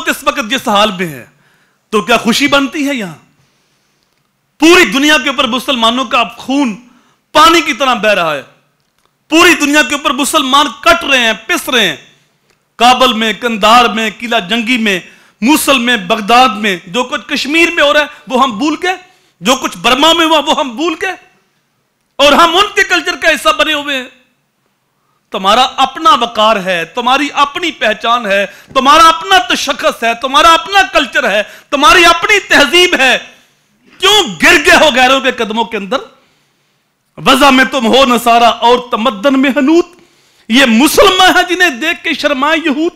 امت اس وقت جس حال میں ہے تو کیا خوشی بنتی ہے؟ یہاں پوری دنیا کے اوپر مسلمانوں کا خون پانی کی طرح بہ رہا ہے. پوری دنیا کے اوپر مسلمان کٹ رہے ہیں، پس رہے ہیں. کابل میں، کندہار میں، قلعہ جنگی میں، موصل میں، بغداد میں، جو کچھ کشمیر میں ہو رہا ہے وہ ہم بھول گئے. جو کچھ برما میں ہوا وہ ہم بھول گئے اور ہم ان کے کلچر کا حصہ بنے ہوئے ہیں. تمہارا اپنا وقار ہے، تمہاری اپنی پہچان ہے، تمہارا اپنا تشخص ہے، تمہارا اپنا کلچر ہے، تمہاری اپنی تہذیب ہے. کیوں گر گئے ہو غیروں کے قدموں کے اندر؟ وضع میں تم ہو نصارہ اور تمدن میں حنوط. یہ مسلمان ہیں جنہیں دیکھ کے شرمائے یہود.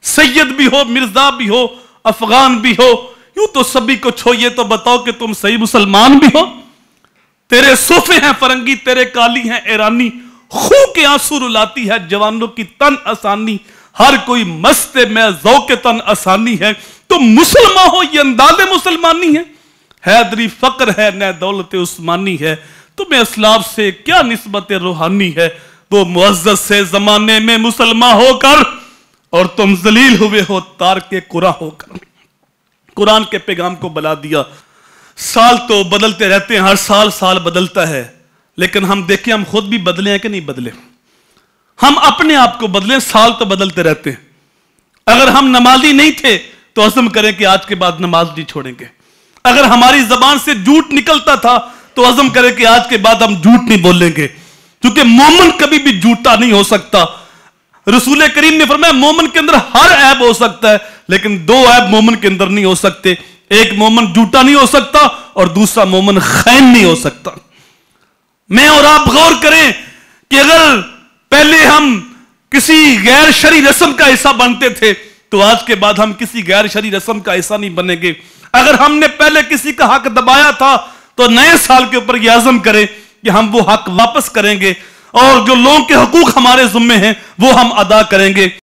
سید بھی ہو، مرزا بھی ہو، افغان بھی ہو، یوں تو سبھی کو چھو. یہ تو بتاؤ کہ تم صحیح مسلمان بھی ہو. تیرے صوفے ہیں فرنگی، تیرے کالی ہیں ایرانی. خون کے آنسو رلاتی ہے جوانوں کی تن آسانی. ہر کوئی مست میں ذوق تن آسانی ہے. تم مسلمان ہو یہ انداز مسلمانی ہے. حیدری فقر ہے نہ دولت عثمانی ہے. تمہیں اسلاف سے کیا نسبت روحانی ہے؟ وہ معزز سے زمانے میں مسلمان ہو کر اور تم ذلیل ہوئے ہو تارک قرآن ہو کر. قرآن کے پیغام کو بلا دیا. سال تو بدلتے رہتے ہیں، ہر سال بدلتا ہے، لیکن ہم دیکھیں ہم خود بھی بدلے ہیں کہ نہیں بدلے. ہم اپنے آپ کو بدلیں. سال تو بدلتے رہتے ہیں. اگر ہم نمازی نہیں تھے تو عزم کریں کہ آج کے بعد نماز نہیں چھوڑیں گے. اگر ہماری زبان سے جھوٹ نکلتا تھا تو عزم کریں کہ آج کے بعد ہم جھوٹ نہیں بولیں گے، کیونکہ مومن کبھی بھی جھوٹا نہیں ہو سکتا. رسول کریم نے فرمایا مومن کے اندر ہر عیب ہو سکتا ہے لیکن دو عیب مومن کے اندر نہیں ہو سکتے. ایک مومن جھوٹا نہیں ہو سکتا اور دوسرا مومن خائن نہیں ہو سکتا. میں اور آپ غور کریں کہ اگر پہلے ہم کسی غیر شرعی رسم کا حصہ بنتے تھے تو آج کے بعد ہم کسی غیر شرعی رسم کا حصہ نہیں بنیں گے. اگر ہم نے پہلے کسی کا حق دبایا تھا تو نئے سال کے اوپر یہ عزم کریں کہ ہم وہ حق واپس کریں گے اور جو لوگوں کے حقوق ہمارے ذمہ ہیں وہ ہم ادا کریں گے.